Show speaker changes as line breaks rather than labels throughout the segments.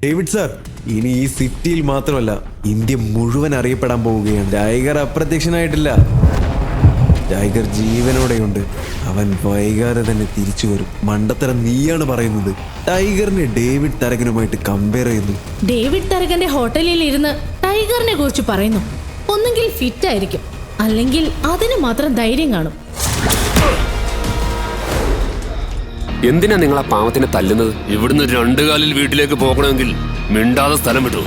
David sir, ഇനി ഈ സിറ്റിയിൽ മാത്രമല്ല ഇന്ത്യ മുഴുവൻ അറിയപ്പെടാൻ പോവുകയാണ്. ടൈഗർ അപ്രത്യക്ഷനായിട്ടില്ല. ടൈഗർ ജീവനോടെയുണ്ട്. അവൻ വൈകാതെ തന്നെ തിരിച്ചു വരും. മണ്ടത്തരം നീയാണ് പറയുന്നത്. ടൈഗറിനെ ഡേവിഡ് തരകനുമായിട്ട് കമ്പയർ ചെയ്യുന്നു.
ഡേവിഡ് തരകന്റെ ഹോട്ടലിൽ ഇരുന്ന് ടൈഗറിനെ കുറിച്ച് പറയുന്നു. ഒന്നെങ്കിൽ ഫിറ്റ് ആയിരിക്കും, അല്ലെങ്കിൽ അതിന് മാത്രം ധൈര്യം കാണും.
എന്തിനാ നിങ്ങൾ ആ പാവത്തിനെ തല്ലുന്നത്? ഇവിടുന്ന് 2 കാലിൽ വീട്ടിലേക്ക് പോകണമെങ്കിൽ മിണ്ടാതെ സ്ഥലം വിട്ടു.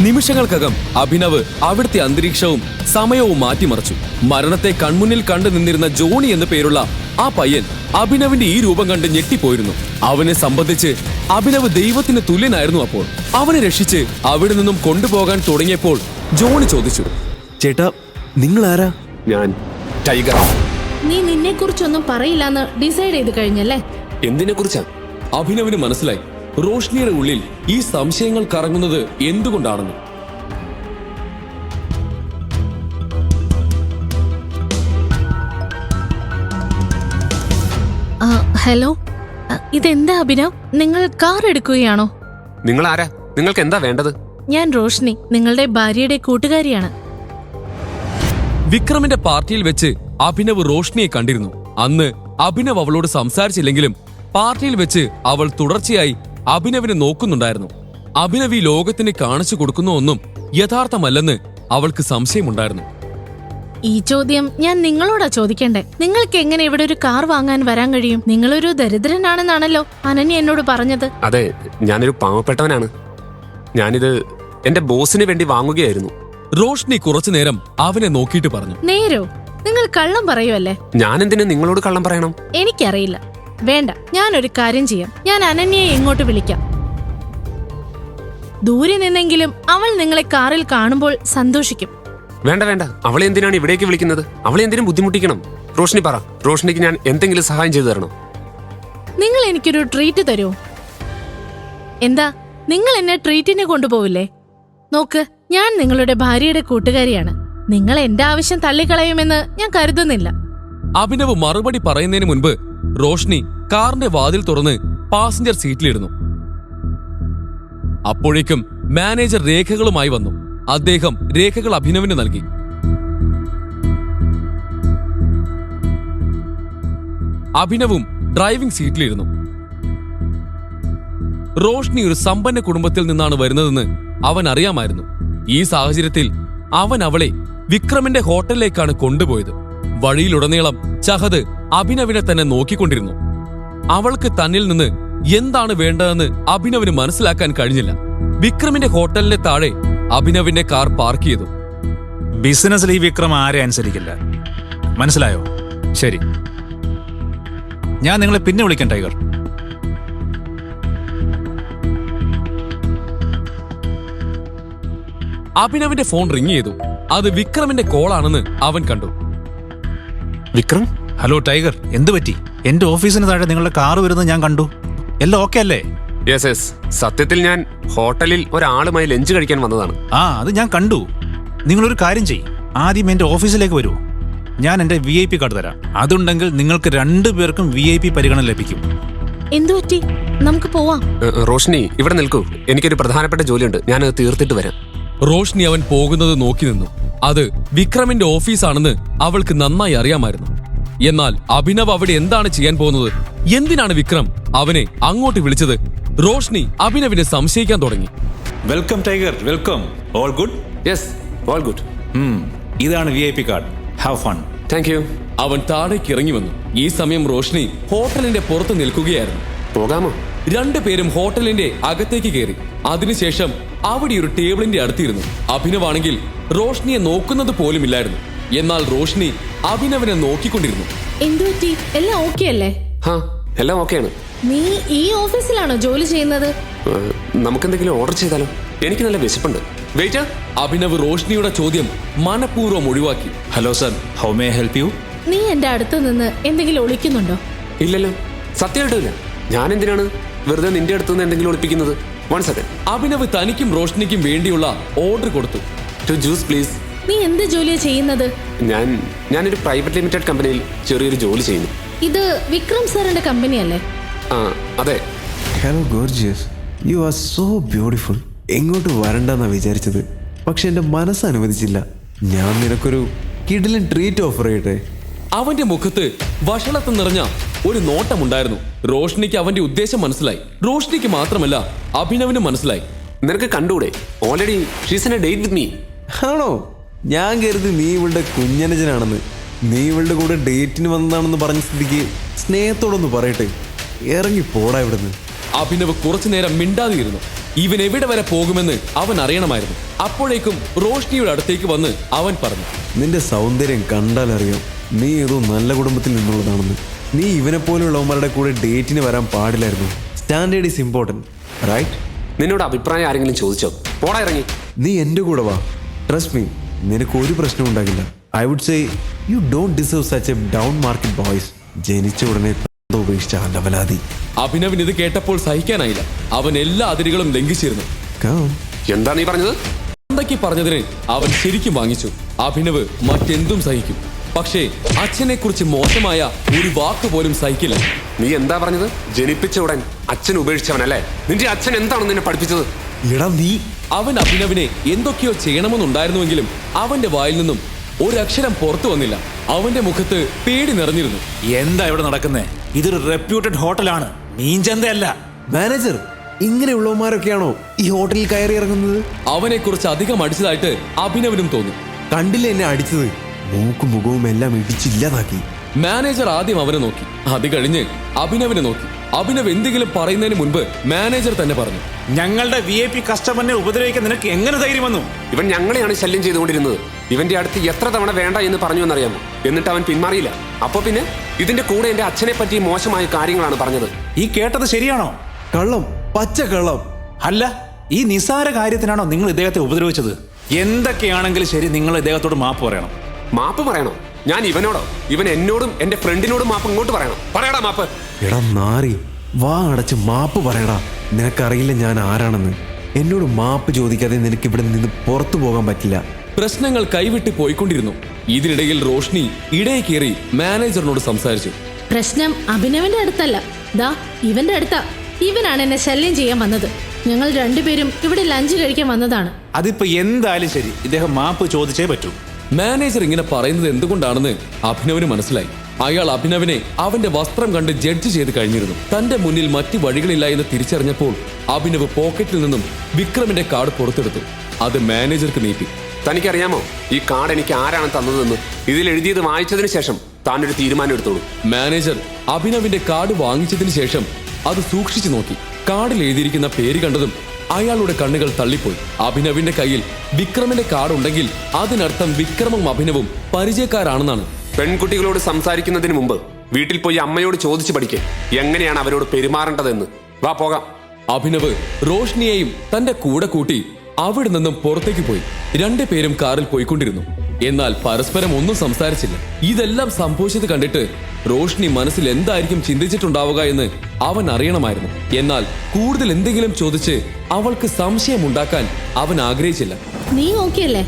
നിമിഷങ്ങൾക്കകം അഭിനവ് അവിടുത്തെ അന്തരീക്ഷവും സമയവും മാറ്റിമറിച്ചു. മരണത്തെ കൺമുന്നിൽ കണ്ടു നിന്നിരുന്ന ജോണി എന്നു പേരുള്ള ആ പയ്യൻ അഭിനവിന്റെ ഈ രൂപം കണ്ട് ഞെട്ടിപ്പോയിരുന്നു. അവനെ സംബന്ധിച്ച് അഭിനവ് ദൈവത്തിന് തുല്യനായിരുന്നു. അപ്പോൾ അവനെ രക്ഷിച്ച് അവിടെ നിന്നും കൊണ്ടുപോകാൻ തുടങ്ങിയപ്പോൾ ജോണി ചോദിച്ചു,
ചേട്ടാ, നിങ്ങൾ ആരാ?
ഞാൻ ടൈഗർ.
നീ നിന്നെ കുറിച്ചൊന്നും പറയില്ലെന്ന് ഡിസൈഡ് ചെയ്ത് കഴിഞ്ഞല്ലേ?
എന്തിനെ കുറിച്ചാ?
അഭിനവിന് മനസ്സിലായി റോഷ്നിയുടെ ഉള്ളിൽ ഈ സംശയങ്ങൾ കറങ്ങുന്നത് എന്തുകൊണ്ടാണെന്ന്.
ഹലോ, ഇതെന്താ അഭിനവ്? നിങ്ങൾ കാർ എടുക്കുകയാണോ?
നിങ്ങൾ ആരാ? നിങ്ങൾക്ക് എന്താ വേണ്ടത്?
ഞാൻ റോഷ്നി, നിങ്ങളുടെ ഭാര്യയുടെ കൂട്ടുകാരിയാണ്.
വിക്രമിന്റെ പാർട്ടിയിൽ വെച്ച് അഭിനവ് റോഷ്നിയെ കണ്ടിരുന്നു. അന്ന് അഭിനവ് അവളോട് സംസാരിച്ചില്ലെങ്കിലും പാർട്ടിയിൽ വെച്ച് അവൾ തുടർച്ചയായി അഭിനവിനെ നോക്കുന്നുണ്ടായിരുന്നു. അഭിനവ് ഈ ലോകത്തിന് കാണിച്ചു കൊടുക്കുന്ന ഒന്നും യഥാർത്ഥമല്ലെന്ന് അവൾക്ക് സംശയമുണ്ടായിരുന്നു.
ഈ ചോദ്യം ഞാൻ നിങ്ങളോടാ ചോദിക്കണ്ടേ? നിങ്ങൾക്ക് എങ്ങനെ ഇവിടെ ഒരു കാർ വാങ്ങാൻ വരാൻ കഴിയും? നിങ്ങളൊരു ദരിദ്രനാണെന്നാണല്ലോ അനന്യ എന്നോട് പറഞ്ഞത്.
അതെ, ഞാനൊരു പാവപ്പെട്ടവനാണ്. ഞാനിത് എന്റെ ബോസിന് വേണ്ടി വാങ്ങുകയായിരുന്നു.
റോഷ്നി കുറച്ചുനേരം അവനെ നോക്കിയിട്ട് പറഞ്ഞു,
നേരോ? നിങ്ങൾ കള്ളം പറയുമല്ലേ?
ഞാൻ എന്തിനു നിങ്ങളോട് കള്ളം പറയണം?
എനിക്കറിയില്ല. വേണ്ട, ഞാനൊരു കാര്യം ചെയ്യാം. ഞാൻ അനന്യയെ ഇങ്ങോട്ട് വിളിക്കാം. ദൂരെ നിന്നെങ്കിലും അവൾ നിങ്ങളെ കാറിൽ കാണുമ്പോൾ സന്തോഷിക്കും.
വേണ്ട വേണ്ട, അവളെ എന്തിനാണ് ഇവിടേക്ക് വിളിക്കുന്നത്? അവളെ എന്തിനും ബുദ്ധിമുട്ടിക്കണം? റോഷ്നി പറ, റോഷ്നിക്ക് ഞാൻ എന്തെങ്കിലും സഹായം ചെയ്തു തരണം.
നിങ്ങൾ എനിക്കൊരു ട്രീറ്റ് തരുമോ? എന്താ, നിങ്ങൾ എന്നെ ട്രീറ്റിന് കൊണ്ടുപോവില്ലേ? നോക്ക്, ഞാൻ നിങ്ങളുടെ ഭാര്യയുടെ കൂട്ടുകാരിയാണ്. നിങ്ങൾ എന്റെ ആവശ്യം തള്ളിക്കളയുമെന്ന് ഞാൻ കരുതുന്നില്ല.
അഭിനവ് മറുപടി പറയുന്നതിന് മുൻപ് റോഷ്നി കാറിന്റെ വാതിൽ തുറന്ന് പാസഞ്ചർ സീറ്റിലിരുന്നു. അപ്പോഴേക്കും മാനേജർ രേഖകളുമായി വന്നു. അദ്ദേഹം രേഖകൾ അഭിനവിന് നൽകി. അഭിനവും ഡ്രൈവിംഗ് സീറ്റിലിരുന്നു. റോഷ്നി ഒരു സമ്പന്ന കുടുംബത്തിൽ നിന്നാണ് വരുന്നതെന്ന് അവൻ അറിയാമായിരുന്നു. ഈ സാഹചര്യത്തിൽ അവൻ അവളെ വിക്രമിന്റെ ഹോട്ടലിലേക്കാണ് കൊണ്ടുപോയത്. വഴിയിലുടനീളം ചഹദ് അഭിനവിനെ തന്നെ നോക്കിക്കൊണ്ടിരുന്നു. അവൾക്ക് തന്നിൽ നിന്ന് എന്താണ് വേണ്ടതെന്ന് അഭിനവിന് മനസ്സിലാക്കാൻ കഴിഞ്ഞില്ല. വിക്രമിന്റെ ഹോട്ടലിന്റെ താഴെ അഭിനവിന്റെ കാർ പാർക്ക് ചെയ്തു.
ബിസിനസ്സിൽ ഈ വിക്രം ആരെ അനുസരിക്കില്ല, മനസ്സിലായോ? ശരി, ഞാൻ നിങ്ങളെ പിന്നെ വിളിക്കാം ടൈഗർ.
അഭിനവിന്റെ ഫോൺ റിങ് ചെയ്തു. അത് വിക്രമിന്റെ കോളാണെന്ന് അവൻ കണ്ടു.
വിക്രം?
ഹലോ ടൈഗർ, എന്തു പറ്റി? എന്റെ ഓഫീസിന് താഴെ നിങ്ങളുടെ കാർ വരുന്നത് ഞാൻ കണ്ടു. എല്ലാം ഓക്കെ അല്ലേ?
യെസ് യെസ്, സത്യത്തിൽ ഞാൻ ഹോട്ടലിൽ ഒരാളുമായി ലഞ്ച് കഴിക്കാൻ വന്നതാണ്.
അത് ഞാൻ കണ്ടു. നിങ്ങളൊരു കാര്യം ചെയ്യും, ആദ്യം എന്റെ ഓഫീസിലേക്ക് വരൂ. ഞാൻ എന്റെ VIP കാർഡ് തരാം. അതുണ്ടെങ്കിൽ നിങ്ങൾക്ക് 2 പേർക്കും VIP പരിഗണന ലഭിക്കും.
എന്തുപറ്റി? നമുക്ക് പോവാം.
റോഷ്നി, ഇവിടെ നിൽക്കൂ. എനിക്കൊരു പ്രധാനപ്പെട്ട ജോലിയുണ്ട്, ഞാനത് തീർത്തിട്ട് വരാം.
റോഷ്നി അവൻ പോകുന്നത് നോക്കി നിന്നു. അത് വിക്രമിന്റെ ഓഫീസാണെന്ന് അവൾക്ക് നന്നായി അറിയാമായിരുന്നു. എന്നാൽ അഭിനവ് അവിടെ എന്താണ് ചെയ്യാൻ പോകുന്നത്? എന്തിനാണ് വിക്രം അവനെ അങ്ങോട്ട് വിളിച്ചത്? റോഷ്നി അഭിനവിനെ സംശയിക്കാൻ തുടങ്ങി.
Welcome tiger, welcome. All good?
Yes, all good.
ഇതാണ് VIP card. Have fun.
Thank you.
അവൻ താഴേക്ക് ഇറങ്ങി വന്നു. ഈ സമയം റോഷ്നി ഹോട്ടലിന്റെ പുറത്ത് നിൽക്കുകയായിരുന്നു.
പോകാമോ?
2 പേരും ഹോട്ടലിന്റെ അകത്തേക്ക് കയറി. അതിനുശേഷം അവിടെ ഒരു ടേബിളിന്റെ അടുത്തിരുന്നു. അഭിനവാണെങ്കിൽ റോഷ്നിയെ നോക്കുന്നത് പോലുമില്ലായിരുന്നു. എന്നാൽ റോഷ്നി അഭിനവിനെ നോക്കിക്കൊണ്ടിരുന്നു.
എന്തുപറ്റി? എല്ലാം ഓക്കെ അല്ലേ?
എല്ലാം ഓക്കെയാണ്.
നീ ഈ ഓഫീസിലാണോ ജോലി ചെയ്യുന്നത്?
നമുക്കെന്തെങ്കിലും ഓർഡർ ചെയ്താലോ? എനിക്ക് നല്ല വിശപ്പുണ്ട്. വെയിറ്റർ.
അഭിനവ് റോഷ്നിയുടെ ചോദ്യം മനഃപൂർവ്വം ഒഴിവാക്കി.
Hello sir, how may I help you?
നീ എന്റെ അടുത്ത് നിന്ന് എന്തെങ്കിലും ഒളിക്കുന്നുണ്ടോ?
ഇല്ലല്ലോ, സത്യമായിട്ടില്ല. ഞാൻ എന്തിനാണ് വെറുതെ നിന്റെ അടുത്തുനിന്ന് എന്തെങ്കിലും ഒളിപ്പിക്കുന്നത്? 1 സെക്കൻഡ്.
അഭിനവ് തനിക്കും റോഷ്നിക്കും വേണ്ടിയുള്ള ഓർഡർ കൊടുത്തു.
2 ജ്യൂസ് പ്ലീസ്.
നീ എന്ത് ജോലിയാ ചെയ്യുന്നത്?
ഞാനൊരു പ്രൈവറ്റ് ലിമിറ്റഡ് കമ്പനിയിൽ ചെറിയൊരു ജോലി ചെയ്യുന്നു.
ഇത് വിക്രം സാറിന്റെ കമ്പനി അല്ലേ?
ആ അതെ.
Hello gorgeous, you are so beautiful. എങ്ങോട്ട് വരണ്ടെന്നാ വിചാരിച്ചത്, പക്ഷെ എൻ്റെ മനസ്സ് അനുവദിച്ചില്ല. ഞാൻ നിനക്കൊരു കിടിലൻ ട്രീറ്റ് ഓഫർ ചെയ്യട്ടെ.
അവന്റെ മുഖത്ത് വഷളത്ത് നിറഞ്ഞ ഒരു നോട്ടമുണ്ടായിരുന്നു. റോഷ്നിക്ക് അവന്റെ ഉദ്ദേശം മനസ്സിലായി. റോഷ്നിക്ക് മാത്രമല്ല അഭിനവിനും മനസ്സിലായി.
നിനക്ക് കണ്ടൂടെ, already she's in a date with me.
ആണോ? ഞാൻ കരുതി നീ ഇവളുടെ കുഞ്ഞനുജനാണെന്ന്. നീ ഇവളുടെ കൂടെ ഡേറ്റിന് വന്നതാണെന്ന് പറഞ്ഞ സ്ഥിതിക്ക് സ്നേഹത്തോടൊന്ന് പറയട്ടെ, ഇറങ്ങി പോടാ ഇവിടുന്ന്.
അഭിനവ് കുറച്ചു നേരം മിണ്ടാതിരുന്നു. ഇവൻ എവിടെ വരെ പോകുമെന്ന് അവൻ അറിയണമായിരുന്നു. അപ്പോഴേക്കും റോഷ്നിയുടെ അടുത്തേക്ക് വന്ന് അവൻ പറഞ്ഞു,
നിന്റെ സൗന്ദര്യം കണ്ടാലറിയാം നീ ഏതോ നല്ല കുടുംബത്തിൽ നിന്നുള്ളതാണെന്ന്. നീ ഇവനെ പോലെയുള്ളവന്മാരുടെ കൂടെ ഡേറ്റിന് വരാൻ പാടില്ലായിരുന്നു. Standard is important, right?
നിന്നോട് അഭിപ്രായം ആരെങ്കിലും ചോദിച്ചോ? പോടാ ഇറങ്ങി.
നീ എൻ്റെ കൂടെ വാ. ട്രസ്റ്റ് മീ, നിനക്ക് ഒരു പ്രശ്നവും ഉണ്ടാകില്ല. I would say you don't deserve such a down market boys. ജനിച്ച ഉടനെ ഉപേക്ഷിച്ച അലവലാതി.
അഭിനവിന് ഇത് കേട്ടപ്പോൾ സഹിക്കാനായില്ല. അവൻ എല്ലാ അതിരുകളും ലംഘിച്ചിരുന്നു.
എന്താ നീ പറഞ്ഞത്?
എന്തൊക്കെ പറഞ്ഞതിന് അവൻ ശരിക്കും വാങ്ങിച്ചു. അഭിനവ് മറ്റെന്തും സഹിക്കും, പക്ഷേ അച്ഛനെ കുറിച്ച് മോശമായ ഒരു വാക്ക് പോലും സഹിക്കില്ല.
നീ എന്താ പറഞ്ഞത്? ജനിപ്പിച്ച ഉടൻ അച്ഛൻ ഉപേക്ഷിച്ചവനല്ലേ? നിന്റെ അച്ഛൻ എന്താണ് നിന്നെ പഠിപ്പിച്ചത്?
എടാ നീ.
അവൻ അഭിനവിനെ എന്തൊക്കെയോ ചെയ്യണമെന്നുണ്ടായിരുന്നുവെങ്കിലും അവന്റെ വായിൽ നിന്നും ഒരക്ഷരം പുറത്തു വന്നില്ല. അവന്റെ മുഖത്ത് പേടി നിറഞ്ഞിരുന്നു.
എന്താ ഇവിടെ നടക്കുന്നേ? ഇതൊരു റെപ്യൂട്ടഡ് ഹോട്ടലാണ്, മീൻചന്തയല്ല.
മാനേജർ, ഇങ്ങനെയുള്ളവന്മാരൊക്കെയാണോ ഈ ഹോട്ടലിൽ കയറി ഇറങ്ങുന്നത്?
അവനെ കുറിച്ച് അധികം അടിച്ചതായിട്ട് അഭിനവിനും തോന്നി.
കണ്ടില്ല എന്നെ അടിച്ചത്? മൂക്കും മുഖവും എല്ലാം ഇടിച്ചില്ലാതാക്കി.
മാനേജർ ആദ്യം അവനെ നോക്കി, അത് കഴിഞ്ഞ് അഭിനവിനെ നോക്കി. അഭിനവ് എന്തെങ്കിലും പറയുന്നതിന് മുൻപ് മാനേജർ തന്നെ പറഞ്ഞു,
ഞങ്ങളുടെ VIP കസ്റ്റമറിനെ ഉപദ്രവിക്കാൻ നിനക്ക് എങ്ങനെ ധൈര്യം വന്നു?
ഇവൻ ഞങ്ങളെയാണ് ശല്യം ചെയ്തുകൊണ്ടിരുന്നത്. ഇവന്റെ അടുത്ത് എത്ര തവണ വേണ്ട എന്ന് പറഞ്ഞു എന്നറിയാമോ? എന്നിട്ട് അവൻ പിന്മാറിയില്ല. അപ്പൊ പിന്നെ ഇതിന്റെ കൂടെ എന്റെ അച്ഛനെ പറ്റി മോശമായ കാര്യങ്ങളാണ് പറഞ്ഞത്.
ഈ കേട്ടത് ശരിയാണോ?
കള്ളം, പച്ച കള്ളം.
അല്ല, ഈ നിസാര കാര്യത്തിനാണോ നിങ്ങൾ ഇദ്ദേഹത്തെ ഉപദ്രവിച്ചത്? എന്തൊക്കെയാണെങ്കിലും ശരി, നിങ്ങൾ ഇദ്ദേഹത്തോട് മാപ്പ് പറയണം.
മാപ്പ് പറയണോ? ഞാൻ ഇവനോടോ? ഇവൻ എന്നോടും എന്റെ ഫ്രണ്ടിനോടും മാപ്പ് ഇങ്ങോട്ട് പറയണം. പറയടാ മാപ്പ്.
എടാ നാറി, വാ അടച്ച് മാപ്പ് പറയടാ. നിനക്കറിയില്ല ഞാൻ ആരാണെന്ന്. എന്നോട് മാപ്പ് ചോദിക്കാതെ നിനക്ക് ഇവിടെ നിന്ന് പുറത്തു പോകാൻ പറ്റില്ല.
പ്രശ്നങ്ങൾ കൈവിട്ട് പോയിക്കൊണ്ടിരുന്നു. ഇതിനിടയിൽ റോഷ്നി ഇടയിൽ കയറി മാനേജറിനോട് സംസാരിച്ചു.
പ്രശ്നം അഭിനവിന്റെ അടുത്തല്ല, ദാ ഇവന്റെ അടുത്താ. ഇവനാണ് എന്നെ ശല്യം ചെയ്യാൻ വന്നത്. ഞങ്ങൾ രണ്ടുപേരും ഇവിടെ ലഞ്ച് കഴിക്കാൻ വന്നതാണ്.
അതിപ്പോ എന്തായാലും ശരി, ഇദ്ദേഹം മാപ്പ് ചോദിച്ചേ പറ്റൂ.
മാനേജർ ഇങ്ങനെ പറയുന്നത് എന്തുകൊണ്ടാണെന്ന് അഭിനവിന് മനസ്സിലായി. അയാൾ അഭിനവിനെ അവന്റെ വസ്ത്രം കണ്ട് ജഡ്ജ് ചെയ്ത് കഴിഞ്ഞിരുന്നു. തന്റെ മുന്നിൽ മറ്റു വഴികളില്ല എന്ന് തിരിച്ചറിഞ്ഞപ്പോൾ അഭിനവ് പോക്കറ്റിൽ നിന്നും വിക്രമിന്റെ കാർഡ് പുറത്തെടുത്തു. അത് മാനേജർക്ക് നീട്ടി.
തനിക്കറിയാമോ ഈ കാർഡ് എനിക്ക് ആരാണ് തന്നതെന്ന്? ഇതിൽ എഴുതിയത് വായിച്ചതിന് ശേഷം താനൊരു തീരുമാനം എടുത്തോളൂ.
മാനേജർ അഭിനവിന്റെ കാർഡ് വാങ്ങിച്ചതിന് ശേഷം അത് സൂക്ഷിച്ചു നോക്കി. കാർഡിൽ എഴുതിയിരിക്കുന്ന പേര് കണ്ടതും അയാളുടെ കണ്ണുകൾ തള്ളിപ്പോയി. അഭിനവിന്റെ കയ്യിൽ വിക്രമിന്റെ കാർഡ് ഉണ്ടെങ്കിൽ അതിനർത്ഥം വിക്രമും അഭിനവും പരിചയക്കാരാണെന്നാണ്.
പെൺകുട്ടികളോട് സംസാരിക്കുന്നതിന് മുമ്പ് വീട്ടിൽ പോയി അമ്മയോട് ചോദിച്ചു പഠിക്കേ എങ്ങനെയാണ് അവരോട് പെരുമാറേണ്ടതെന്ന്. വാ പോകാം.
അഭിനവ് റോഷ്നിയെയും തന്റെ കൂടെ കൂട്ടി അവിടെ നിന്നും പുറത്തേക്ക് പോയി. രണ്ടുപേരും കാറിൽ പോയിക്കൊണ്ടിരുന്നു. എന്നാൽ പരസ്പരം ഒന്നും സംസാരിച്ചില്ല. ഇതെല്ലാം സംഭവിച്ചത് കണ്ടിട്ട് റോഷ്നി മനസ്സിൽ എന്തായിരിക്കും ചിന്തിച്ചിട്ടുണ്ടാവുക എന്ന് അവൻ അറിയണമായിരുന്നു. എന്നാൽ കൂടുതൽ എന്തെങ്കിലും ചോദിച്ച് അവൾക്ക് സംശയമുണ്ടാക്കാൻ അവൻ ആഗ്രഹിച്ചില്ല.
നീ ഓക്കെ അല്ലേ?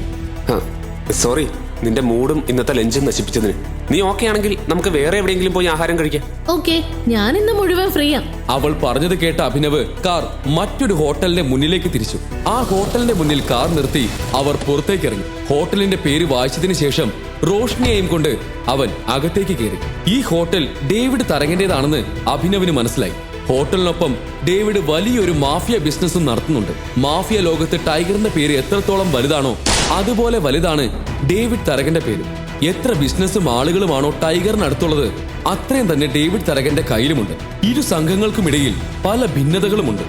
സോറി, നിന്റെ മൂഡും ഇന്നത്തെ ലഞ്ചും നശിപ്പിച്ചതിന്. നീ ഓക്കെ ആണെങ്കിൽ നമുക്ക് വേറെ എവിടെയെങ്കിലും പോയി ആഹാരം കഴിക്കാം.
ഓക്കെ, ഞാൻ ഇന്ന് മുഴുവൻ ഫ്രീയാ.
അവൾ പറഞ്ഞത് കേട്ട അഭിനവ് കാർ മറ്റൊരു ഹോട്ടലിന്റെ മുന്നിലേക്ക് തിരിച്ചു. ആ ഹോട്ടലിന്റെ മുന്നിൽ കാർ നിർത്തി അവർ പുറത്തേക്ക് ഇറങ്ങി. ഹോട്ടലിന്റെ പേര് വായിച്ചതിന് ശേഷം റോഷ്നിയെയും കൊണ്ട് അവൻ അകത്തേക്ക് കയറി. ഈ ഹോട്ടൽ ഡേവിഡ് തരകന്റേതാണെന്ന് അഭിനവിന് മനസ്സിലായി. ഹോട്ടലിനൊപ്പം ഡേവിഡ് വലിയൊരു മാഫിയ ബിസിനസ്സും നടത്തുന്നുണ്ട്. മാഫിയ ലോകത്ത് ടൈഗറിന്റെ പേര് എത്രത്തോളം വലുതാണോ അതുപോലെ വലുതാണ് ഡേവിഡ് തരകന്റെ പേര്. എത്ര ബിസിനസ്സും ആളുകളുമാണോ ടൈഗറിനടുത്തുള്ളത് അത്രയും തന്നെ ഡേവിഡ് തരകന്റെ കയ്യിലുമുണ്ട്. ഇരു സംഘങ്ങൾക്കുമിടയിൽ പല ഭിന്നതകളുമുണ്ട്.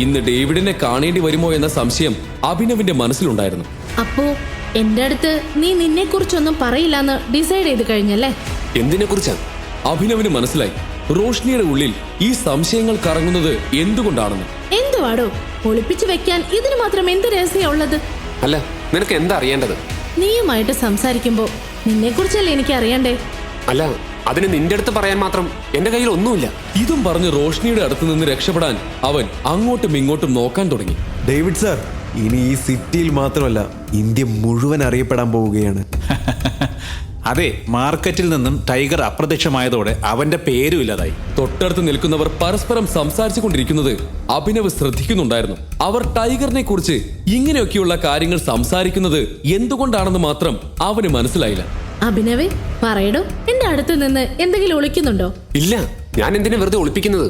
ഇന്ന് ഡേവിഡിനെ കാണേണ്ടി വരുമോ എന്ന സംശയം അഭിനവിന്റെ മനസ്സിലുണ്ടായിരുന്നു.
അപ്പോ എന്റെ അടുത്ത് നീ നിന്നെ കുറിച്ചൊന്നും പറയില്ലെന്ന് ഡിസൈഡ് ചെയ്ത് കഴിഞ്ഞല്ലേ?
എന്തിനെ കുറിച്ചാണ്?
അഭിനവിന് മനസ്സിലായി റോഷ്നിയുടെ ഉള്ളിൽ ഈ സംശയങ്ങൾ കറങ്ങുന്നത് എന്തുകൊണ്ടാണെന്ന്.
എന്തുവാടോ ഒളിപ്പിച്ചു വെക്കാൻ ഇതിന് മാത്രം എന്ത് രഹസ്യം ഉള്ളത്?
അല്ല, നിനക്ക് എന്താ അറിയേണ്ടത്?
നീയുമായിട്ട് സംസാരിക്കുമ്പോ നിന്നെ കുറിച്ചല്ലേ എനിക്ക് അറിയണ്ടേ?
അല്ല, അതിന് നിന്റെ അടുത്ത് പറയാൻ മാത്രം എന്റെ കയ്യിൽ ഒന്നുമില്ല.
ഇതും പറഞ്ഞ് റോഷ്നിയുടെ അടുത്ത് നിന്ന് രക്ഷപ്പെടാൻ അവൻ അങ്ങോട്ടും ഇങ്ങോട്ടും നോക്കാൻ തുടങ്ങി.
ഡേവിഡ് സാർ, ഇനി ഈ സിറ്റിയിൽ മാത്രമല്ല ഇന്ത്യ മുഴുവൻ അറിയപ്പെടാൻ പോവുകയാണ്.
അതെ, മാർക്കറ്റിൽ നിന്നും ടൈഗർ അപ്രത്യക്ഷമായതോടെ അവന്റെ പേരും ഇല്ലാതായി.
തൊട്ടടുത്ത് നിൽക്കുന്നവർ പരസ്പരം സംസാരിച്ചു കൊണ്ടിരിക്കുന്നത് അഭിനവ് ശ്രദ്ധിക്കുന്നുണ്ടായിരുന്നു. അവർ ടൈഗറിനെ കുറിച്ച് ഇങ്ങനെയൊക്കെയുള്ള കാര്യങ്ങൾ സംസാരിക്കുന്നത് എന്തുകൊണ്ടാണെന്ന് മാത്രം അവന് മനസ്സിലായില്ല.
അഭിനവേ, പറയടോ, എന്റെ അടുത്ത് നിന്ന് എന്തെങ്കിലും ഒളിക്കുന്നുണ്ടോ?
ഇല്ല, ഞാൻ എന്തിനാ വെറുതെ ഒളിപ്പിക്കുന്നത്?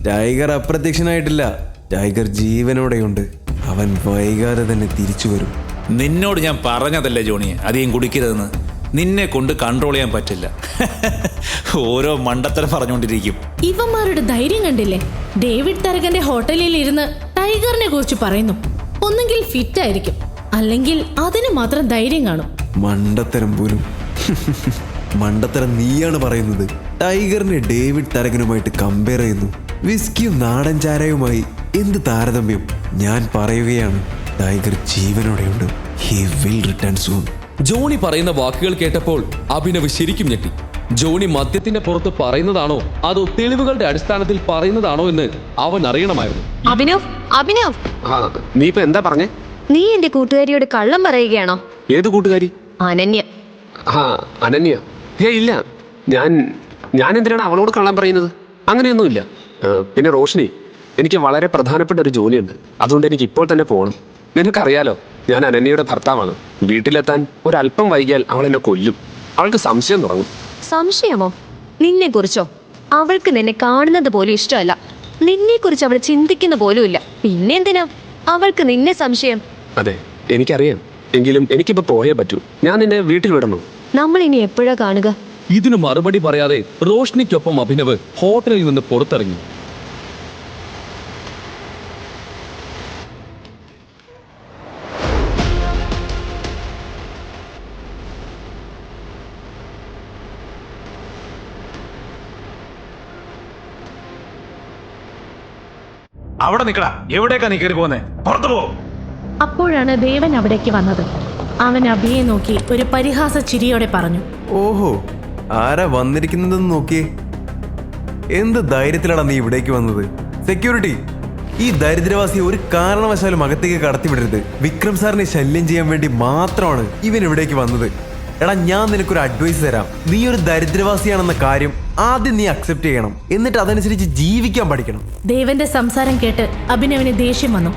ടൈഗർ അപ്രത്യക്ഷനായിട്ടില്ല. ടൈഗർ ജീവനോടെയുണ്ട്. അവൻ വൈകാതെ തന്നെ തിരിച്ചു വരും.
നിന്നോട് ഞാൻ പറഞ്ഞതല്ലേ ജോണി, അധികം കുടിക്കരുതെന്ന്. നിന്നെ കൊണ്ട് കൺട്രോൾ ചെയ്യാൻ പറ്റില്ല. ഓരോ മണ്ടത്തരം പറഞ്ഞുകൊണ്ടിരിക്കും.
ഇവന്മാരുടെ ധൈര്യം കണ്ടില്ലേ? ഡേവിഡ് തരകന്റെ ഹോട്ടലിൽ ഇരുന്ന് ടൈഗറിനെ കുറിച്ച് പറയുന്നു. ഒന്നെങ്കിൽ ഫിറ്റ് ആയിരിക്കും, അല്ലെങ്കിൽ അതിന് മാത്രം ധൈര്യം കാണും.
മണ്ടത്തരം പോലും. മണ്ടത്തരം നീയാണ് പറയുന്നത്. ടൈഗറിനെ ഡേവിഡ് തരകനുമായിട്ട് കമ്പയർ ചെയ്യുന്നു. വിസ്കിയും നാടൻ ചാരയുമായി എന്ത് താരതമ്യം? ഞാൻ പറയുകയാണ്, ടൈഗർ ജീവനോടെയുണ്ട്. He will return soon.
Johnny പറയുന്ന വാക്കുകൾ കേട്ടപ്പോൾ അഭിനവ് ശരിക്കും ഞെട്ടി. ജോണി മദ്യത്തിന്റെ പുറത്ത് പറയുന്നതാണോ അതോ തെളിവുകളുടെ അടിസ്ഥാനത്തിൽ പറയുന്നതാണോ എന്ന് അവൻ അറിയണമായിരുന്നു.
അഭിനവ്,
നീ ഇപ്പൊ എന്താ പറഞ്ഞേ?
നീ എന്റെ കൂട്ടുകാരിയോട് കള്ളം പറയുകയാണോ?
ഏത് കൂട്ടുകാരി?
അനന്യ.
അനന്യ? ഇല്ല, ഞാൻ എന്തിനാണ് അവളോട് കള്ളം പറയുന്നത്? അങ്ങനെയൊന്നുമില്ല. പിന്നെ റോഷിനി, എനിക്ക് വളരെ പ്രധാനപ്പെട്ട ഒരു ജോലിയുണ്ട്. അതുകൊണ്ട് എനിക്ക് ഇപ്പോൾ തന്നെ പോകണം. നിനക്കറിയാലോ, ഞാൻ അനന്യയുടെ ഭർത്താവാണ്. വീട്ടിലെത്താൻ ഒരല്പം വൈകിയാൽ അവൾ എന്നെ കൊല്ലും. അവൾക്ക് സംശയം തുടങ്ങും.
സംശയമോ? നിന്നെ കുറിച്ചോ? അവൾക്ക് നിന്നെ കാണുന്നത് പോലും ഇഷ്ടമല്ല. നിന്നെ കുറിച്ച് അവൾ ചിന്തിക്കുന്ന പോലുമില്ല. പിന്നെന്തിനാ അവൾക്ക് നിന്നെ സംശയം?
അതെ, എനിക്കറിയാം. എങ്കിലും എനിക്കിപ്പോ പോയേ പറ്റൂ. ഞാൻ നിന്നെ വീട്ടിൽ വിടണോ?
നമ്മൾ ഇനി എപ്പോഴാ കാണുക?
ഇതിന് മറുപടി പറയാതെ റോഷ്നിക്കൊപ്പം അഭിനവ് ഹോട്ടലിൽ നിന്ന് പുറത്തിറങ്ങി.
അവിടെ നിക്കടാ. എവിടേക്കാ നീ കയറി പോകുന്നേ? പുറത്തു പോ.
അപ്പോഴാണ് ദേവൻ അവിടേക്ക് വന്നത്. അവൻ അഭിയെ നോക്കി ഒരു പരിഹാസ ചിരിയോടെ പറഞ്ഞു,
ഓഹോ, ആരാ വന്നിരിക്കുന്നതെന്ന് നോക്കിയേ. എന്ത് ധൈര്യത്തിലാണ് നീ ഇവിടേക്ക് വന്നത്? സെക്യൂരിറ്റി, ഈ ദരിദ്രവാസിയെ ഒരു കാരണവശാലും അകത്തേക്ക് കടത്തിവിടരുത്. വിക്രം സാറിനെ ശല്യം ചെയ്യാൻ വേണ്ടി മാത്രമാണ് ഇവൻ ഇവിടേക്ക് വന്നത്. എടാ, ഞാൻ നിനക്കൊരു അഡ്വൈസ് തരാം. നീ ഒരു ദരിദ്രവാസിയാണെന്ന കാര്യം ആദ്യം നീ അക്സെപ്റ്റ് ചെയ്യണം. എന്നിട്ട് അതനുസരിച്ച് ജീവിക്കാൻ പഠിക്കണം.
ദേവന്റെ സംസാരം കേട്ട് അഭിനവിന് ദേഷ്യം വന്നു.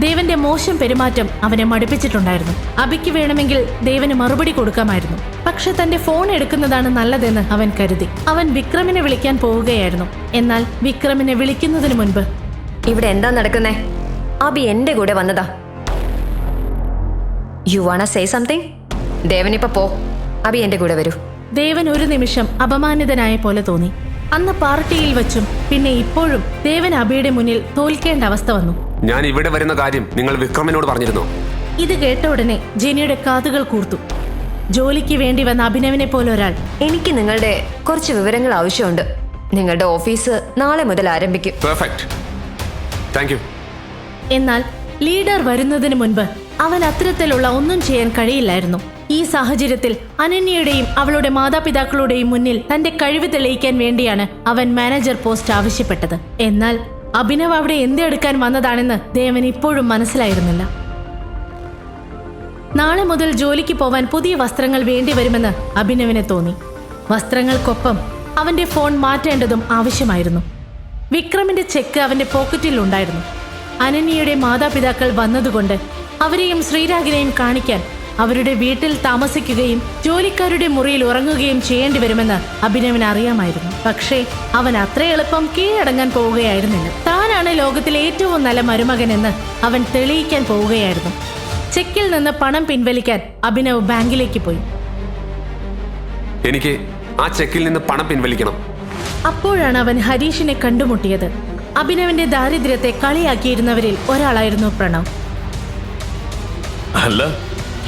ദേവന്റെ മോശം പെരുമാറ്റം അവനെ മടുപ്പിച്ചിട്ടുണ്ടായിരുന്നു. അഭിക്ക് വേണമെങ്കിൽ ദേവന് മറുപടി കൊടുക്കാമായിരുന്നു. പക്ഷെ തന്റെ ഫോൺ എടുക്കുന്നതാണ് നല്ലതെന്ന് അവൻ കരുതി. അവൻ വിക്രമിനെ വിളിക്കാൻ പോവുകയായിരുന്നു. എന്നാൽ വിക്രമിനെ വിളിക്കുന്നതിന് മുൻപ്,
ഇവിടെ എന്താ നടക്കുന്നേ? അഭി എന്റെ കൂടെ വന്നതാ. You wanna say something? ദേവനിപ്പോ പോ. അഭി എന്റെ കൂടെ വരൂ.
ദേവൻ ഒരു നിമിഷം അപമാനിതനായ പോലെ തോന്നി. അന്ന് പാർട്ടിയിൽ വെച്ചും പിന്നെ ഇപ്പോഴും ദേവൻ അഭിയുടെ മുന്നിൽ തോൽക്കേണ്ട അവസ്ഥ വന്നു.
ഞാൻ ഇവിടെ വരുന്ന കാര്യം നിങ്ങൾ വിക്രമിനോട് പറഞ്ഞിരുന്നോ?
ഇത് കേട്ട ഉടനെ ജെനിയുടെ കാതുകൾ കൂർത്തു. ജോലിക്ക് വേണ്ടി വന്ന അഭിനവിനെ പോലെ ഒരാൾ.
എനിക്ക് നിങ്ങളുടെ കുറച്ച് വിവരങ്ങൾ ആവശ്യമുണ്ട്. നിങ്ങളുടെ ഓഫീസ് നാളെ മുതൽ ആരംഭിക്കും.
Perfect, thank you.
എന്നാൽ ലീഡർ വരുന്നതിന് മുൻപ് അവൻ അത്തരത്തിലുള്ള ഒന്നും ചെയ്യാൻ കഴിയില്ലായിരുന്നു. ഈ സാഹചര്യത്തിൽ അനന്യയുടെയും അവളുടെ മാതാപിതാക്കളുടെയും മുന്നിൽ തന്റെ കഴിവ് തെളിയിക്കാൻ വേണ്ടിയാണ് അവൻ മാനേജർ പോസ്റ്റ് ആവശ്യപ്പെട്ടത്. എന്നാൽ അഭിനവ് അവിടെ എന്തെടുക്കാൻ വന്നതാണെന്ന് ദേവൻ ഇപ്പോഴും മനസ്സിലായിരുന്നില്ല. നാളെ മുതൽ ജോലിക്ക് പോവാൻ പുതിയ വസ്ത്രങ്ങൾ വേണ്ടിവരുമെന്ന് അഭിനവിന് തോന്നി. വസ്ത്രങ്ങൾക്കൊപ്പം അവന്റെ ഫോൺ മാറ്റേണ്ടതും ആവശ്യമായിരുന്നു. വിക്രമിന്റെ ചെക്ക് അവന്റെ പോക്കറ്റിൽ ഉണ്ടായിരുന്നു. അനന്യയുടെ മാതാപിതാക്കൾ വന്നതുകൊണ്ട് അവരെയും ശ്രീരാഗിനെയും കാണിക്കാൻ അവരുടെ വീട്ടിൽ താമസിക്കുകയും ജോലിക്കാരുടെ മുറിയിൽ ഉറങ്ങുകയും ചെയ്യേണ്ടി വരുമെന്ന് അഭിനവിന് അറിയാമായിരുന്നു. പക്ഷേ അവൻ അത്ര എളുപ്പം കീഴടങ്ങാൻ പോവുകയായിരുന്നില്ല. താനാണ് ലോകത്തിലെ ഏറ്റവും നല്ല മരുമകനെന്ന് അവൻ തെളിയിക്കാൻ പോവുകയായിരുന്നു. ചെക്കിൽ നിന്ന് പണം പിൻവലിക്കാൻ അഭിനവ് ബാങ്കിലേക്ക് പോയി.
എനിക്ക് ആ ചെക്കിൽ നിന്ന് പണം പിൻവലിക്കണം.
അപ്പോഴാണ് അവൻ ഹരീഷിനെ കണ്ടുമുട്ടിയത്. അഭിനവിന്റെ ദാരിദ്ര്യത്തെ കളിയാക്കിയിരുന്നവരിൽ ഒരാളായിരുന്നു പ്രണവ്.
അല്ല,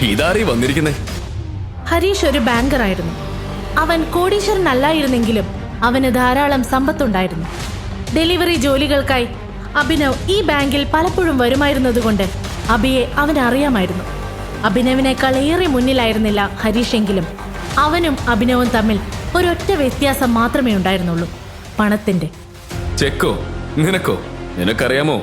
ഇതാരീ വന്നിരിക്കുന്നേ?
ഹരീഷ് ഒരു ബാങ്കറായിരുന്നു. അവൻ കോടീശ്വരനല്ലായിരുന്നെങ്കിലും അവന് ധാരാളം സമ്പത്തുണ്ടായിരുന്നു. ഡെലിവറി ജോലികൾക്കായി അഭിനവ് ഈ ബാങ്കിൽ പലപ്പോഴും വരുമായിരുന്നതുകൊണ്ട് അഭിയെ അവനറിയാമായിരുന്നു. അഭിനവിനേക്കാൾ ഏറെ മുന്നിലായിരുന്നില്ല ഹരീഷെങ്കിലും അവനും അഭിനവും തമ്മിൽ ഒരൊറ്റ വ്യത്യാസം മാത്രമേ ഉണ്ടായിരുന്നുള്ളൂ, പണത്തിന്റെ.
ചെക്കോ? നിനക്കറിയാമോ,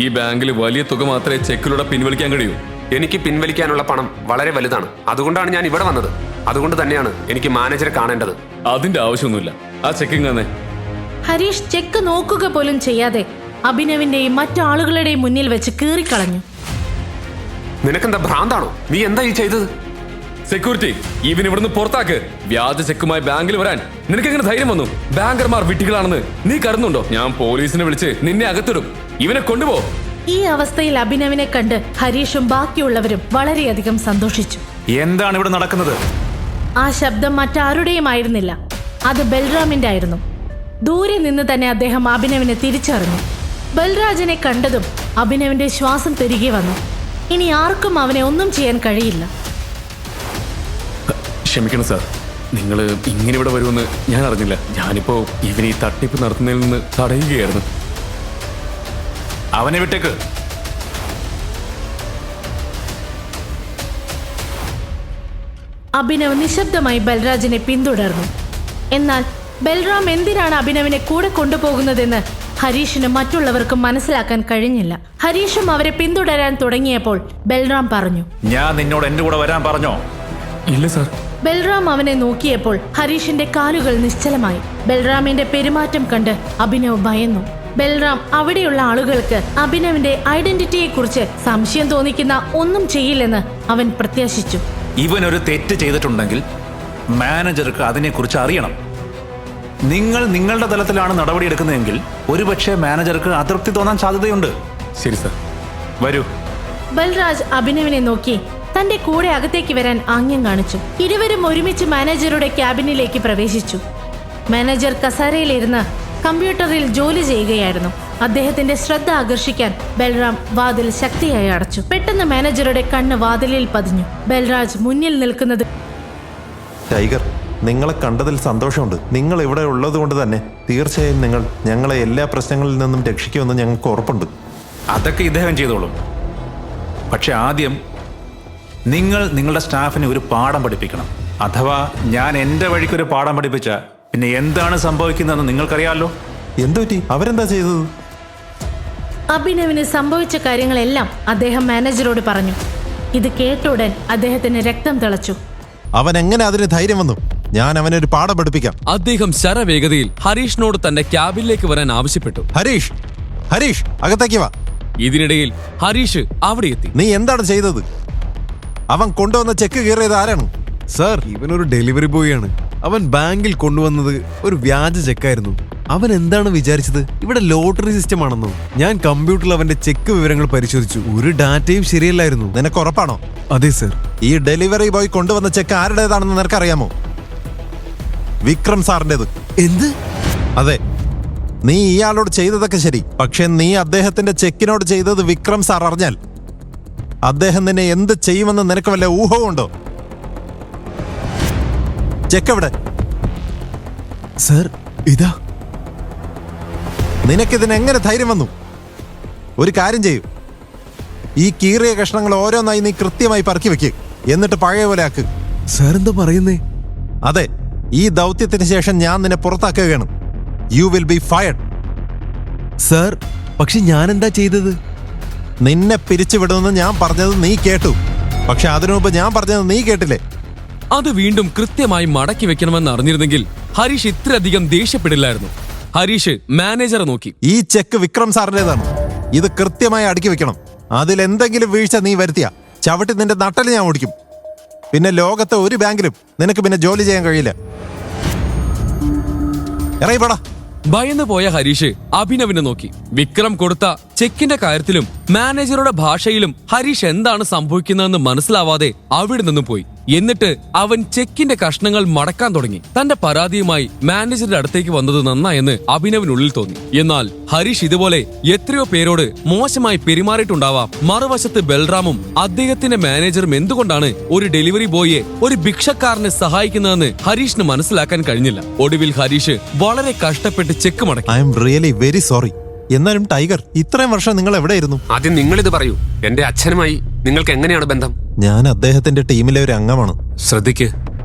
ഈ ബാങ്കിൽ വലിയ തുക മാത്രമേ ചെക്കിലൂടെ പിൻവലിക്കാൻ കഴിയൂ.
എനിക്ക് പിൻവലിക്കാനുള്ള പണം വളരെ വലുതാണ്. അതുകൊണ്ടാണ് ഞാൻ ഇവിടെ വന്നത്. അതുകൊണ്ട് തന്നെയാണ് എനിക്ക് മാനേജറെ കാണേണ്ടത്.
അതിന്റെ ആവശ്യമൊന്നുമില്ല. ആ ചെക്കിങ് തന്നെ.
ഹരീഷ് ചെക്ക് നോക്കുക പോലും ചെയ്യാതെ അഭിനവിന്റെയും മറ്റാളുകളുടെയും മുന്നിൽ വെച്ച് കീറിക്കളഞ്ഞു.
നിനക്കെന്താ ഭ്രാന്താണോ? നീ എന്താ ഈ ചെയ്തത്?
സെക്യൂരിറ്റി, ഇവൻ ഇവിടുന്ന് പുറത്താക്ക്. വ്യാജ ചെക്കുമായി ബാങ്കിൽ വരാൻ നിനക്കെങ്ങനെ ധൈര്യം വന്നു? ബാങ്കർമാർ വിട്ടികളാണെന്ന് നീ കരുതുന്നുണ്ടോ? ഞാൻ പോലീസിനെ വിളിച്ച് നിന്നെ അകത്തിടും. ഇവനെ കൊണ്ടുപോ.
ഈ അവസ്ഥയിൽ അഭിനവിനെ കണ്ട് ഹരീഷും ബാക്കിയുള്ളവരും വളരെയധികം സന്തോഷിച്ചു.
എന്താണ് ഇവിടെ നടക്കുന്നത്?
ആ ശബ്ദം മറ്റാരുടെയും ആയിരുന്നില്ല, അത് ബൽറാമിന്റെ ആയിരുന്നു. ദൂരെ നിന്ന് തന്നെ അദ്ദേഹം അഭിനവിനെ തിരിച്ചറിഞ്ഞു. ബൽരാജിനെ കണ്ടതും അഭിനവിന്റെ ശ്വാസം തിരികെ വന്നു. ഇനി ആർക്കും അവനെ ഒന്നും ചെയ്യാൻ കഴിയില്ല.
ക്ഷമിക്കണം സാർ, നിങ്ങൾ ഇങ്ങനെ ഇവിടെ വരുമെന്ന് ഞാൻ അറിഞ്ഞില്ല. ഞാനിപ്പോ ഇവന് ഈ തട്ടിപ്പ് നടത്തുന്നതിൽ നിന്ന് തടയുകയായിരുന്നു.
അവനെ വിട്ടേക്ക്.
അഭിനവ് നിശബ്ദമായി ബൽരാജിനെ പിന്തുടർന്നു. എന്നാൽ ബൽറാം എന്തിനാണ് അഭിനവിനെ കൂടെ കൊണ്ടുപോകുന്നതെന്ന് ഹരീഷിനും മറ്റുള്ളവർക്കും മനസ്സിലാക്കാൻ കഴിഞ്ഞില്ല. ഹരീഷും അവരെ പിന്തുടരാൻ തുടങ്ങിയപ്പോൾ ബൽറാം പറഞ്ഞു,
ഞാൻ നിന്നോട് എന്റെ കൂടെ വരാൻ പറഞ്ഞോ?
ഇല്ല സാർ.
ബൽറാം അവനെ നോക്കിയപ്പോൾ ഹരീഷിന്റെ കാലുകൾ നിശ്ചലമായി. ബൽറാമിന്റെ പെരുമാറ്റം കണ്ട് അഭിനവ് ഭയന്നു. ബൽറാം അവിടെയുള്ള ആളുകൾക്ക് അഭിനവിന്റെ ഐഡന്റിറ്റിയെ കുറിച്ച് സംശയം തോന്നിക്കുന്ന ഒന്നും ചെയ്യില്ലെന്ന് അവൻ പ്രത്യാശിച്ചു.
ഇവൻ ഒരു തെറ്റ് ചെയ്തിട്ടുണ്ടെങ്കിൽ മാനേജർക്ക് അതിനെക്കുറിച്ച് അറിയണം. നിങ്ങൾ നിങ്ങളുടെ തലത്തിലാണ് നടപടിയെടുക്കുന്നതെങ്കിൽ ഒരുപക്ഷെ മാനേജർക്ക് അതൃപ്തി തോന്നാൻ സാധ്യതയുണ്ട്.
ശരി സാർ.
വരൂ.
ബൽരാജ് അഭിനവിനെ നോക്കി തന്റെ കൂടെ അകത്തേക്ക് വരാൻ ആംഗ്യം കാണിച്ചു. ഇരുവരും ഒരുമിച്ച് മാനേജറുടെ ക്യാബിനിലേക്ക് പ്രവേശിച്ചു. മാനേജർ കസേരയിലിരുന്ന് കമ്പ്യൂട്ടറിൽ ജോലി ചെയ്യുകയായിരുന്നു. അദ്ദേഹത്തിന്റെ ശ്രദ്ധ ആകർഷിക്കാൻ ബൽറാം വാതിൽ ശക്തിയായി അടച്ചു. പെട്ടെന്ന് മാനേജറുടെ കണ്ണ് വാതിലിൽ പതിഞ്ഞു. ബൽരാജ് മുന്നിൽ നിൽക്കുന്നത്.
ടൈഗർ, നിങ്ങളെ കണ്ടതിൽ സന്തോഷമുണ്ട്. നിങ്ങൾ ഇവിടെ ഉള്ളത് കൊണ്ട് തന്നെ തീർച്ചയായും നിങ്ങൾ ഞങ്ങളെ എല്ലാ പ്രശ്നങ്ങളിൽ നിന്നും രക്ഷിക്കുമെന്ന് ഞങ്ങൾക്ക് ഉറപ്പുണ്ട്.
അതൊക്കെ ഇദ്ദേഹം ചെയ്തോളും. പക്ഷെ ആദ്യം നിങ്ങൾ നിങ്ങളുടെ സ്റ്റാഫിനെ ഒരു പാഠം പഠിപ്പിക്കണം. അഥവാ ഞാൻ എൻ്റെ വഴിക്കൊരു പാഠം പഠിപ്പിച്ച പിന്നെ എന്താണ് സംഭവിക്കുന്നതെന്ന് നിങ്ങൾക്കറിയാമല്ലോ.
എന്തുപറ്റി? അവരെന്താ ചെയ്തത്?
അഭിനവിന് സംഭവിച്ച കാര്യങ്ങളെല്ലാം അദ്ദേഹം മാനേജറോട് പറഞ്ഞു. ഇത് കേട്ടുടൻ അദ്ദേഹത്തിന് രക്തം തിളച്ചു.
അവൻ എങ്ങനെ അതിന് ധൈര്യം വന്നു? ഞാൻ അവനൊരു പാഠം പഠിപ്പിക്കാം.
അദ്ദേഹം ശരവേഗതയിൽ ഹരീഷിനോട് തന്റെ ക്യാബിനിലേക്ക് വരാൻ ആവശ്യപ്പെട്ടു.
ഹരീഷ്, ഹരീഷ്, അകത്തേക്ക് വാ.
ഇതിനിടയിൽ ഹരീഷ് അവിടെ എത്തി.
നീ എന്താണ് ചെയ്തത്? അവൻ കൊണ്ടുവന്ന ചെക്ക് കീറിയത് ആരാണ്?
സാർ, ഇവനൊരു ഡെലിവറി ബോയ് ആണ്. അവൻ ബാങ്കിൽ കൊണ്ടുവന്നത് ഒരു വ്യാജ ചെക്കായിരുന്നു. അവൻ എന്താണ് വിചാരിച്ചത് ഇവിടെ ലോട്ടറി സിസ്റ്റം ആണെന്നോ? ഞാൻ കമ്പ്യൂട്ടറിൽ അവന്റെ ചെക്ക് വിവരങ്ങൾ പരിശോധിച്ചു. ഒരു ഡാറ്റയും ശരിയല്ലായിരുന്നു.
നിനക്ക് ഉറപ്പാണോ?
അതെ സർ.
ഈ ഡെലിവറി ബോയ് കൊണ്ടുവന്ന ചെക്ക് ആരുടേതാണെന്ന് നിനക്കറിയാമോ? വിക്രം സാറിൻ്റെത്.
എന്ത്?
അതെ, നീ ഇയാളോട് ചെയ്തതൊക്കെ ശരി. പക്ഷെ നീ അദ്ദേഹത്തിന്റെ ചെക്കിനോട് ചെയ്തത് വിക്രം സാർ അറിഞ്ഞാൽ അദ്ദേഹം നിന്നെ എന്ത് ചെയ്യുമെന്ന് നിനക്ക് വല്ല ഊഹവുമുണ്ടോ? ചെക്ക് എവിടെ?
സർ, ഇതാ.
നിനക്കിതിന് എങ്ങനെ ധൈര്യം വന്നു? ഒരു കാര്യം ചെയ്യൂ, ഈ കീറിയ കഷ്ണങ്ങൾ ഓരോന്നായി നീ കൃത്യമായി പറക്കി വെക്ക്. എന്നിട്ട് പഴയ പോലെ ആക്ക്.
സാർ എന്താ പറയുന്നേ?
അതെ, ഈ ദൗത്യത്തിന് ശേഷം ഞാൻ നിന്നെ പുറത്താക്കുകയാണ്. You will be fired.
Sir, പക്ഷെ ഞാൻ എന്താ ചെയ്തത്?
നിന്നെ പിരിച്ചുവിടുമെന്ന് ഞാൻ പറഞ്ഞത് നീ കേട്ടു. പക്ഷെ അതിനു മുമ്പ് ഞാൻ പറഞ്ഞത് നീ കേട്ടില്ലേ?
അത് വീണ്ടും കൃത്യമായി മടക്കി വെക്കണമെന്ന് അറിഞ്ഞിരുന്നെങ്കിൽ ഹരീഷ് ഇത്രയധികം ദേഷ്യപ്പെടില്ലായിരുന്നു. ഹരീഷ് മാനേജറെ നോക്കി.
ഈ ചെക്ക് വിക്രം സാറിൻ്റെതാണ്. ഇത് കൃത്യമായി അടുക്കി വെക്കണം. അതിലെന്തെങ്കിലും വീഴ്ച നീ വരുത്തിയ ചവിട്ടി നിന്റെ നട്ടല് ഞാൻ ഓടിക്കും. പിന്നെ ലോകത്തെ ഒരു ബാങ്കിലും നിനക്ക് പിന്നെ ജോലി ചെയ്യാൻ കഴിയില്ല. ഇറങ്ങിപ്പോടാ.
ഭയന്നു പോയ ഹരീഷ് അഭിനവിനെ നോക്കി. വിക്രം കൊടുത്ത ചെക്കിന്റെ കാര്യത്തിലും മാനേജറുടെ ഭാഷയിലും ഹരീഷ് എന്താണ് സംഭവിക്കുന്നതെന്ന് മനസ്സിലാവാതെ അവിടെ നിന്നും പോയി. എന്നിട്ട് അവൻ ചെക്കിന്റെ കഷ്ണങ്ങൾ മടക്കാൻ തുടങ്ങി. തന്റെ പരാതിയുമായി മാനേജറുടെ അടുത്തേക്ക് വന്നത് നന്നായെന്ന് അഭിനവിനുള്ളിൽ തോന്നി. എന്നാൽ ഹരീഷ് ഇതുപോലെ എത്രയോ പേരോട് മോശമായി പെരുമാറിയിട്ടുണ്ടാവാം. മറുവശത്ത് ബൽറാമും അദ്ദേഹത്തിന്റെ മാനേജറും എന്തുകൊണ്ടാണ് ഒരു ഡെലിവറി ബോയിയെ ഒരു ഭിക്ഷക്കാരനെ സഹായിക്കുന്നതെന്ന് ഹരീഷിന് മനസ്സിലാക്കാൻ കഴിഞ്ഞില്ല. ഒടുവിൽ ഹരീഷ് വളരെ കഷ്ടപ്പെട്ട് ചെക്ക് മടക്കി.
I am really very sorry. എന്നാലും ടൈഗർ, ഇത്രയും വർഷം നിങ്ങൾ എവിടെയായിരുന്നു?
ആദ്യം നിങ്ങളിത് പറയൂ. എന്റെ അച്ഛനുമായി നിങ്ങൾക്ക് എങ്ങനെയാണ് ബന്ധം?
ഞാൻ അദ്ദേഹത്തിന്റെ ടീമിലെ ഒരു അംഗമാണ്.
ശ്രദ്ധിക്ക്,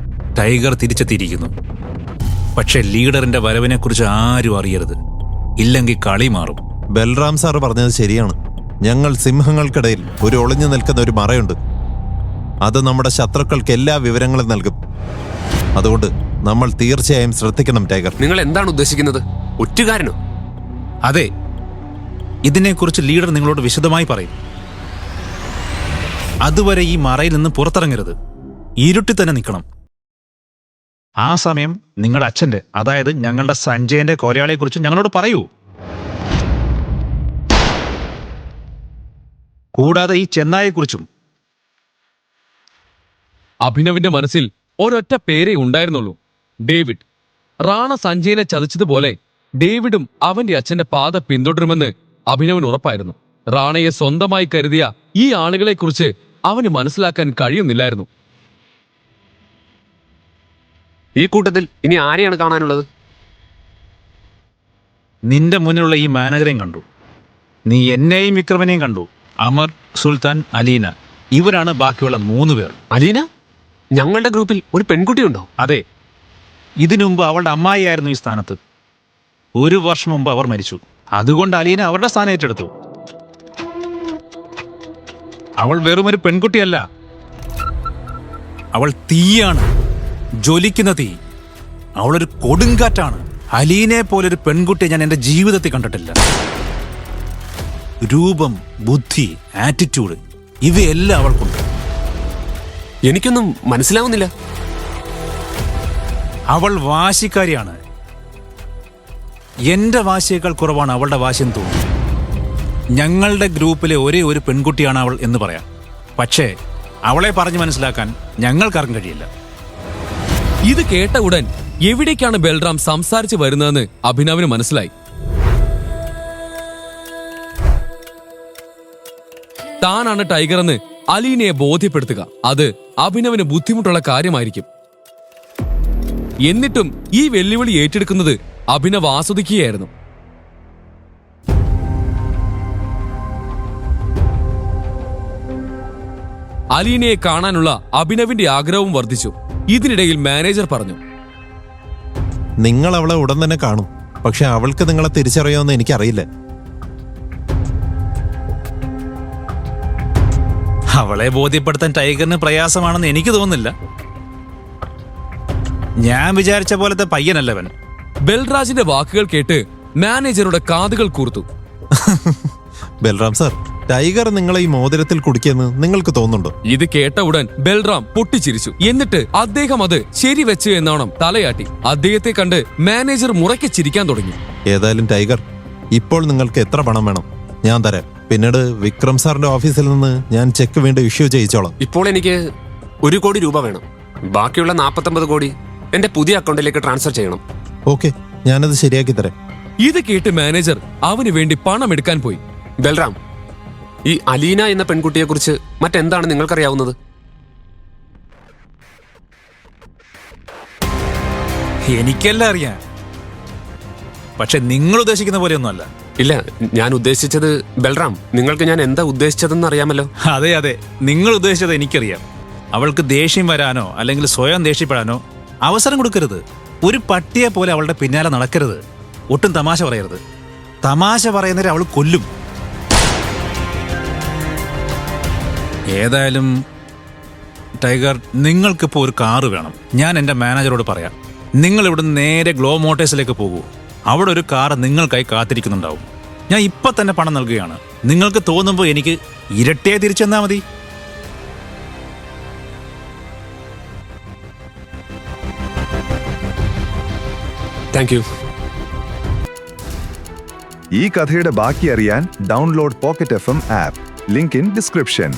ടൈഗർ തിരിച്ചെത്തിയിരിക്കുന്നു. പക്ഷെ ലീഡറിന്റെ വരവിനെക്കുറിച്ച് ആരും അറിയരുത്, ഇല്ലെങ്കിൽ കളി മാറും.
ബൽറാം സാർ പറഞ്ഞത് ശരിയാണ്. ഞങ്ങൾ സിംഹങ്ങൾക്കിടയിൽ ഒരു ഒളിഞ്ഞു നിൽക്കുന്ന ഒരു മറയുണ്ട്. അത് നമ്മുടെ ശത്രുക്കൾക്ക് എല്ലാ വിവരങ്ങളും നൽകും. അതുകൊണ്ട് നമ്മൾ തീർച്ചയായും ശ്രദ്ധിക്കണം ടൈഗർ.
നിങ്ങൾ എന്താണ് ഉദ്ദേശിക്കുന്നത്? ഒറ്റുകാരനോ?
അതെ, ഇതിനെക്കുറിച്ച് ലീഡർ നിങ്ങളോട് വിശദമായി പറയും. അതുവരെ ഈ മറയിൽ നിന്ന് പുറത്തിറങ്ങരുത്. ഇരുട്ടി തന്നെ നിൽക്കണം. ആ സമയം നിങ്ങളുടെ അച്ഛന്റെ, അതായത് ഞങ്ങളുടെ സഞ്ജയന്റെ കൊലയാളിയെക്കുറിച്ച് ഞങ്ങളോട് പറയൂ. കൂടാതെ ഈ ചെന്നായെക്കുറിച്ചും.
അഭിനവിന്റെ മനസ്സിൽ ഒരൊറ്റ പേരേ ഉണ്ടായിരുന്നുള്ളൂ, ഡേവിഡ്. റാണ സഞ്ജയനെ ചതിച്ചതുപോലെ ഡേവിഡും അവന്റെ അച്ഛന്റെ പാത പിന്തുടരുമെന്ന് അഭിനവന് ഉറപ്പായിരുന്നു. റാണയെ സ്വന്തമായി കരുതിയ ഈ ആളുകളെക്കുറിച്ച് അവന് മനസ്സിലാക്കാൻ കഴിയുന്നില്ലായിരുന്നു.
ഈ കൂട്ടത്തിൽ ഇനി ആരെയാണ് കാണാനുള്ളത്?
നിന്റെ മുന്നിലുള്ള ഈ മാനേജറെയും കണ്ടു, നീ എന്നെയും വിക്രമനെയും കണ്ടു. അമർ, സുൽത്താൻ, അലീന, ഇവരാണ് ബാക്കിയുള്ള 3 പേർ.
അലീന? ഞങ്ങളുടെ ഗ്രൂപ്പിൽ ഒരു പെൺകുട്ടിയുണ്ടോ?
അതെ, ഇതിനു മുമ്പ് അവളുടെ അമ്മായിയായിരുന്നു ഈ സ്ഥാനത്ത്. 1 വർഷം മുമ്പ് അവർ മരിച്ചു. അതുകൊണ്ട് അലീന അവരുടെ സ്ഥാനം ഏറ്റെടുത്തു. അവൾ വെറുമൊരു പെൺകുട്ടിയല്ല, അവൾ തീയാണ്, ജ്വലിക്കുന്ന തീ. അവളൊരു കൊടുങ്കാറ്റാണ്. അലീനെ പോലൊരു പെൺകുട്ടിയെ ഞാൻ എൻ്റെ ജീവിതത്തിൽ കണ്ടിട്ടില്ല. രൂപം, ബുദ്ധി, ആറ്റിറ്റ്യൂഡ് ഇവയെല്ലാം അവൾക്കുണ്ട്.
എനിക്കൊന്നും മനസ്സിലാവുന്നില്ല.
അവൾ വാശിക്കാരിയാണ്. എന്റെ വാശിയേക്കാൾ കുറവാണ് അവളുടെ വാശിയെന്ന് തോന്നുന്നു. ഞങ്ങളുടെ ഗ്രൂപ്പിലെ ഒരേ ഒരു പെൺകുട്ടിയാണ് അവൾ എന്ന് പറയാം. പക്ഷേ അവളെ പറഞ്ഞു മനസ്സിലാക്കാൻ ഞങ്ങൾക്കാർക്കും കഴിയില്ല.
ഇത് കേട്ട ഉടൻ എവിടേക്കാണ് ബൽറാം സംസാരിച്ചു വരുന്നതെന്ന് അഭിനവിന് മനസ്സിലായി. താനാണ് ടൈഗർ എന്ന് അലീനയെ ബോധ്യപ്പെടുത്തുക അത് അഭിനവിന് ബുദ്ധിമുട്ടുള്ള കാര്യമായിരിക്കും. എന്നിട്ടും ഈ വെല്ലുവിളി ഏറ്റെടുക്കുന്നത് അഭിനവ് ആസ്വദിക്കുകയായിരുന്നു. അലീനയെ കാണാനുള്ള അഭിനവിന്റെ ആഗ്രഹവും വർദ്ധിച്ചു. ഇതിനിടയിൽ മാനേജർ പറഞ്ഞു,
നിങ്ങൾ അവളെ ഉടൻ തന്നെ കാണും. പക്ഷെ അവൾക്ക് നിങ്ങളെ തിരിച്ചറിയുമെന്ന് എനിക്കറിയില്ല.
അവളെ ബോധ്യപ്പെടുത്താൻ ടൈഗറിന് പ്രയാസമാണെന്ന് എനിക്ക് തോന്നുന്നില്ല. ഞാൻ വിചാരിച്ച പോലത്തെ പയ്യനല്ലവൻ.
ബൽരാജിന്റെ വാക്കുകൾ കേട്ട് മാനേജറുടെ കാതുകൾ കൂർത്തു.
ബൽറാം സാർ, ടൈഗർ നിങ്ങളെ ഈ മോതിരത്തിൽ കുടിക്കുമെന്ന് നിങ്ങൾക്ക് തോന്നുന്നുണ്ടോ?
ഇത് കേട്ട ഉടൻ ബൽറാം പൊട്ടിച്ചിരിച്ചു. എന്നിട്ട് അദ്ദേഹം അത് ശരിവെച്ചു എന്നോണം തലയാട്ടി. അദ്ദേഹത്തെ കണ്ട് മാനേജർ മുറയ്ക്ക് ചിരിക്കാൻ തുടങ്ങി.
ഏതായാലും ടൈഗർ, ഇപ്പോൾ നിങ്ങൾക്ക് എത്ര പണം വേണം? ഞാൻ തരാം. പിന്നീട് വിക്രം സാറിന്റെ ഓഫീസിൽ നിന്ന് ഞാൻ ചെക്ക് വീണ്ടും ഇഷ്യൂ ചെയ്യിച്ചോളാം.
ഇപ്പോൾ എനിക്ക് 1 കോടി രൂപ വേണം. ബാക്കിയുള്ള 49 കോടി എന്റെ പുതിയ അക്കൗണ്ടിലേക്ക് ട്രാൻസ്ഫർ ചെയ്യണം.
ഓക്കെ, ഞാനത് ശരിയാക്കി തരാം.
ഇത് കേട്ട് മാനേജർ അവന് വേണ്ടി പണം എടുക്കാൻ പോയി.
ബൽറാം, ഈ അലീന എന്ന പെൺകുട്ടിയെ കുറിച്ച് മറ്റെന്താണ് നിങ്ങൾക്കറിയാവുന്നത്?
എനിക്കെല്ലാം അറിയാം. പക്ഷെ നിങ്ങൾ ഉദ്ദേശിക്കുന്ന പോലെയൊന്നുമല്ല.
ഇല്ല, ഞാൻ ഉദ്ദേശിച്ചത് ബൽറാം, നിങ്ങൾക്ക് ഞാൻ എന്താ ഉദ്ദേശിച്ചതെന്ന് അറിയാമല്ലോ.
അതെ അതെ, നിങ്ങൾ ഉദ്ദേശിച്ചത് എനിക്കറിയാം. അവൾക്ക് ദേഷ്യം വരാനോ അല്ലെങ്കിൽ സ്വയം ദേഷ്യപ്പെടാനോ അവസരം കൊടുക്കരുത്. ഒരു പട്ടിയെ പോലെ അവളുടെ പിന്നാലെ നടക്കരുത്. ഒട്ടും തമാശ പറയരുത്. തമാശ പറയുന്നവരെ അവൾ കൊല്ലും. ഏതായാലും ടൈഗർ, നിങ്ങൾക്കിപ്പോൾ ഒരു കാറ് വേണം. ഞാൻ എൻ്റെ മാനേജറോട് പറയാം. നിങ്ങൾ ഇവിടുന്ന് നേരെ ഗ്ലോ മോട്ടേഴ്സിലേക്ക് പോകൂ. അവിടെ ഒരു കാർ നിങ്ങൾക്കായി കാത്തിരിക്കുന്നുണ്ടാവും. ഞാൻ ഇപ്പം തന്നെ പണം നൽകുകയാണ്. നിങ്ങൾക്ക് തോന്നുമ്പോൾ എനിക്ക് ഇരട്ടിയായി തിരിച്ചു തന്നാൽ മതി.
Thank you.
ഈ കഥയുടെ ബാക്കി അറിയാൻ download pocket FM app. Link in description.